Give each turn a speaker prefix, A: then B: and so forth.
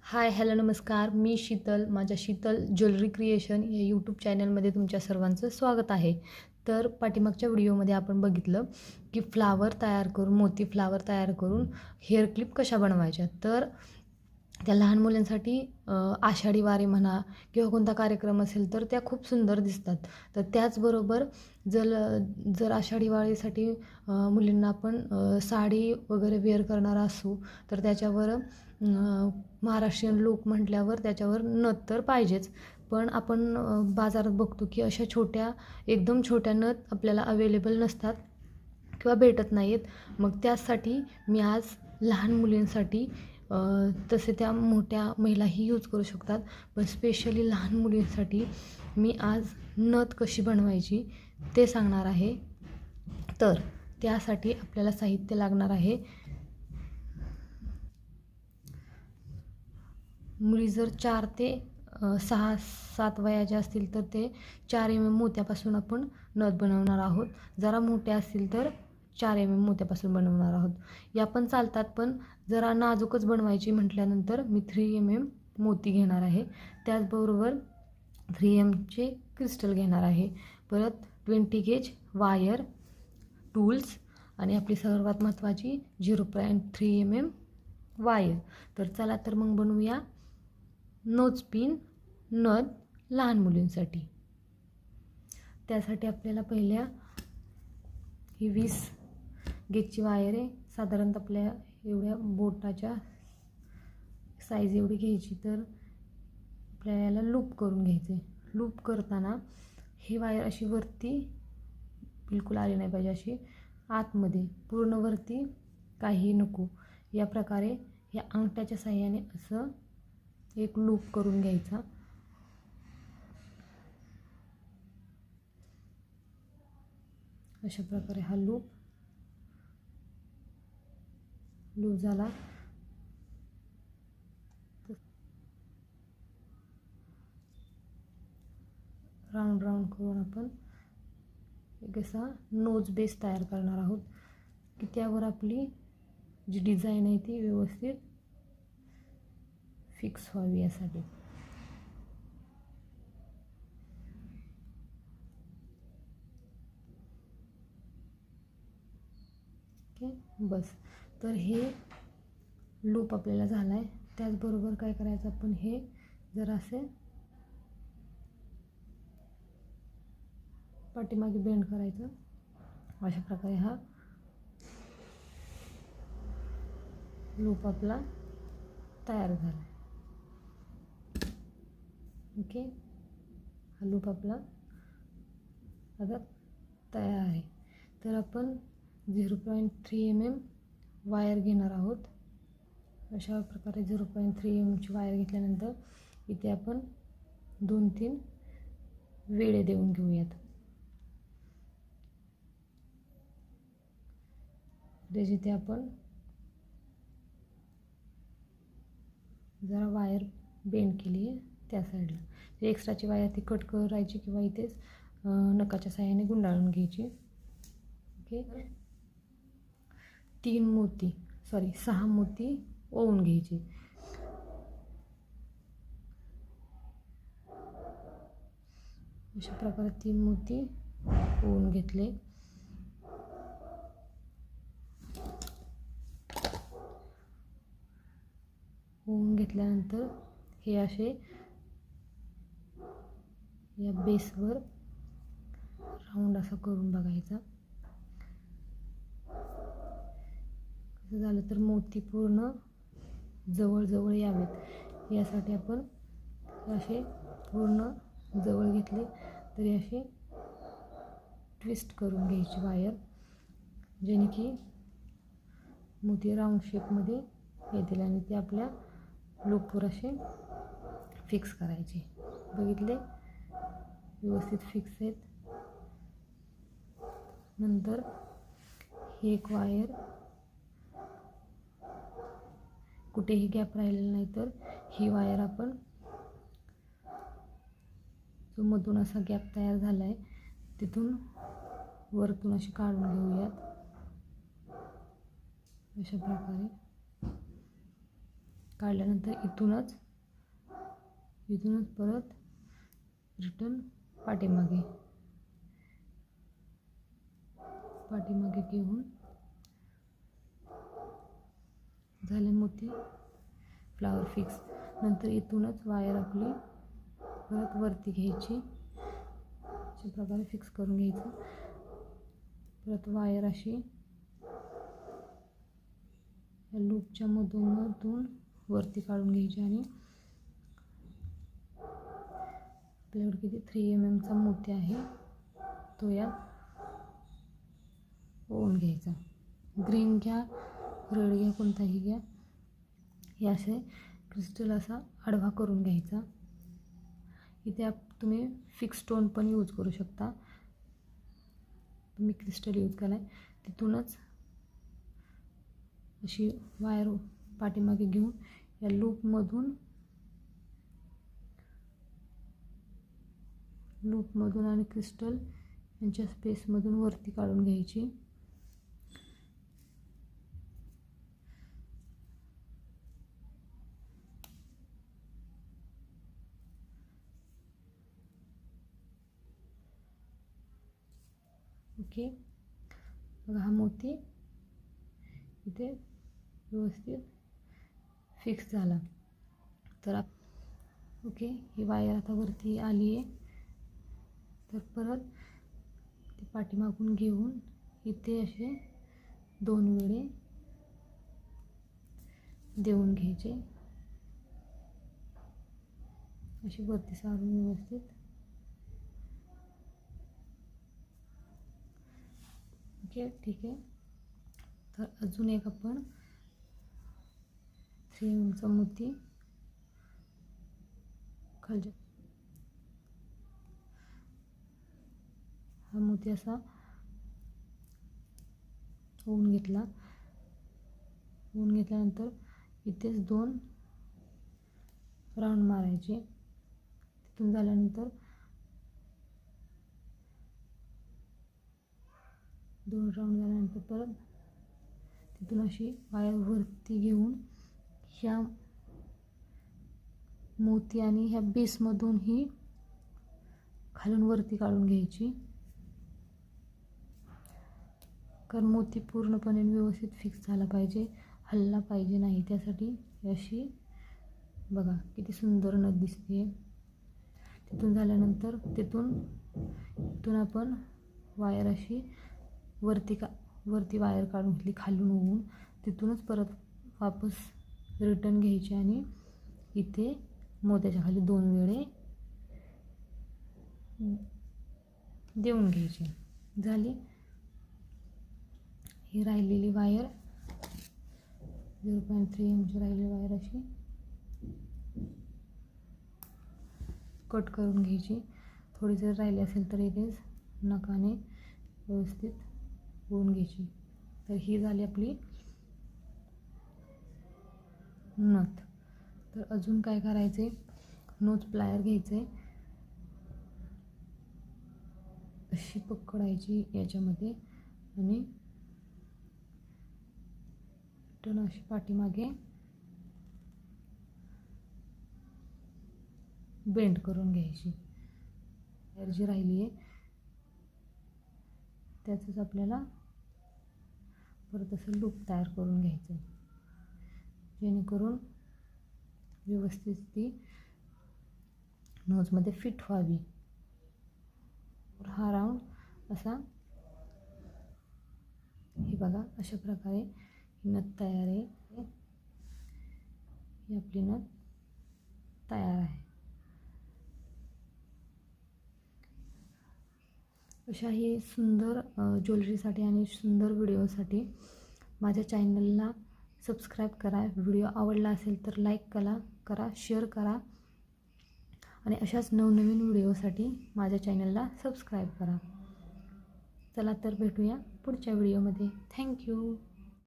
A: हाय, hello, नमस्कार. मी शीतल. माझ्या Sheetal jewellery creation या यूट्यूब चॅनलमध्ये तुमच्या सर्वांचं स्वागत आहे. तर पाठीमागच्या व्हिडिओमध्ये आपण बघितलं की मोती फ्लावर तयार करून हेअर क्लिप कशा बनवायच्या. तर त्या लहान मुलांसाठी आषाढी वारी म्हणा किंवा कोणता कार्यक्रम असेल तर त्या खूप सुंदर दिसतात. तर त्याचबरोबर जर जर आषाढी वारीसाठी मुलींना आपण साडी वगैरे वेअर करणार असू तर त्याच्यावर महाराष्ट्रीयन लूक म्हटल्यावर त्याच्यावर नथ तर पाहिजेच. पण आपण बाजारात बघतो की अशा एकदम छोट्या नथ आपल्याला अवेलेबल नसतात किंवा भेटत नाहीत. मग त्यासाठी मी आज लहान मुलींसाठी तसे त्या मोठ्या महिलाही यूज करू शकतात, पण स्पेशली लहान मुलींसाठी मी आज नथ कशी बनवायची ते सांगणार आहे. तर त्यासाठी आपल्याला साहित्य लागणार आहे. मुली जर 4 ते 6-7 वयाच्या असतील तर ते 4 मोत्यापासून आपण नथ बनवणार आहोत. जरा मोठ्या असतील तर 4 मोत्यापासून बनवणार आहोत. या पण चालतात, पण जरा नाजूकच बनवायची म्हटल्यानंतर मी 3 मोती घेणार आहे. त्याचबरोबर 3 क्रिस्टल घेणार आहे. परत 20 गेज वायर, टूल्स आणि आपली सर्वात महत्त्वाची 0.3 वायर. तर चला तर मग बनवूया नोज पिन नथ लहान मुलींसाठी. त्यासाठी आपल्याला पहिल्या ही 20 गेजची वायर आहे. साधारणतः आपल्या एवढ्या बोटाच्या साईज एवढी घ्यायची. तर आपल्याला याला लूप करून घ्यायचे. लूप करताना ही वायर अशी वरती बिलकुल आली नाही पाहिजे, अशी आतमध्ये पूर्ण वरती काही नको. या प्रकारे या अंगठ्याच्या साहाय्याने असं एक लूप करून घ्यायचा. अशा प्रकारे हा लूप झाला. राऊंड करून आपण एक असा नोज बेस तयार करणार आहोत की त्यावर आपली जी डिझाईन आहे ती व्यवस्थित फिक्स व्हावी यासाठी. ओके, बस. तर हे लूप आपल्याला झाला आहे. त्याचबरोबर काय करायचं, आपण हे जरासे पाठीमागे बेंड करायचं. अशा प्रकारे हा लूप आपला तयार झाला. ओके, हा लूप आपला आता तयार आहे. तर आपण 0.3 वायर घेणार आहोत. अशा प्रकारे 0.3 वायर घेतल्यानंतर इथे आपण 2-3 वेळे देऊन घेऊयात. जिथे आपण जरा वायर बेंड केली आहे त्या साईडला एक्स्ट्राची वायर ती कट करायची किंवा इथेच नखाच्या साहाय्याने गुंडाळून घ्यायची. ओके, 6 मोती ओवून घ्यायची. अशा प्रकारे 3 मोती ओवून घेतले. ओवून घेतल्यानंतर हे असे या बेसवर राऊंड असा करून बघायचा. कसं झालं तर मोती पूर्ण जवळ यावेत यासाठी आपण असे पूर्ण जवळ घेतले तरी असे ट्विस्ट करून घ्यायची वायर, जेणे की मोती राऊंड शेपमध्ये येतील आणि ते आपल्या लूपवर असे फिक्स करायचे. बघितले, व्यवस्थित फिक्स आहेत. नंतर ही एक वायर कुठेही गॅप राहिलेला नाही, तर ही वायर आपण जो मधून असा गॅप तयार झाला आहे तिथून वरतून अशी काढून घेऊयात. अशा प्रकारे काढल्यानंतर इथूनच परत रिटर्न पाठीमागे घेऊन झाले मोती फ्लावर फिक्स. नंतर इथूनच वायर आपली परत वरती घ्यायची, अशा प्रकारे फिक्स करून घ्यायचं. परत वायर अशी या लूपच्या मधून वरती काढून घ्यायची आणि आपल्याकडे किती 3 mm चा मोती आहे तो यात ओवून घ्यायचा. ग्रीन घ्या, रेड घ्या, कोणताही घ्या. हे असे क्रिस्टल असा आडवा करून घ्यायचा. इथे तुम्ही फिक्स स्टोन पण यूज करू शकता. तुम्ही क्रिस्टल यूज केला आहे तिथूनच अशी वायर पाठीमागे घेऊन या लूपमधून आणि क्रिस्टल यांच्या स्पेसमधून वरती काढून घ्यायची. ओके, बघा हा मोती इथे व्यवस्थित फिक्स झाला. तर ओके, ही वायर आता वरती आली आहे. तर परत ती पाठीमागून घेऊन इथे असे 2 वेळे देऊन घ्यायचे, अशी वरती सारून व्यवस्थित. ओके, ठीक आहे. तर अजून एक आपण 3 mm चा मोती खालच्या हा मोती असा ओवून घेतल्यानंतर इथेच 2 राऊंड मारायचे. तिथून झाल्यानंतर 2 राऊंड झाल्यानंतर परत तिथून अशी वायर वरती घेऊन ह्या मोती आणि ह्या बेसमधून ही खालून वरती काढून घ्यायची. कारण मोती पूर्णपणे व्यवस्थित फिक्स झाला पाहिजे, हलला पाहिजे नाही. त्यासाठी अशी बघा किती सुंदर नथ दिसते. तिथून झाल्यानंतर तिथून आपण वायर अशी वरती वायर काढून घेतली खालून ओवून. तिथूनच परत वापस रिटर्न घ्यायची आणि इथे मोत्याच्या खाली 2 वेळे देऊन घ्यायची. झाली ही राहिलेली वायर 0.3 mm ची राहिलेली वायर अशी कट करून घ्यायची. थोडी जर राहिली असेल तर इथेच नखाने व्यवस्थित ओवून घ्यायची. तर ही झाली आपली नथ. तर अजून काय करायचे, नोज प्लायर घ्यायचे, अशी पकडायची याच्यामध्ये आणि रिटर्न अशी पाठीमागे बेंड करून घ्यायची. वायर जी राहिली आहे त्याचंच आपल्याला परत असं लूप तयार करून घ्यायचं, जेणेकरून व्यवस्थित ती नोजमध्ये फिट व्हावी. हा राऊंड असा हे बघा अशा प्रकारे नथ तयार आहे. ही आपली नथ तयार आहे. अशाही सुंदर ज्वेलरीसाठी आणि सुंदर व्हिडिओसाठी माझ्या चॅनलला सबस्क्राईब करा. व्हिडिओ आवडला असेल तर लाईक करा, शेअर करा आणि अशाच नवनवीन व्हिडिओसाठी माझ्या चॅनलला सबस्क्राईब करा. चला तर भेटूया पुढच्या व्हिडिओमध्ये. थँक्यू.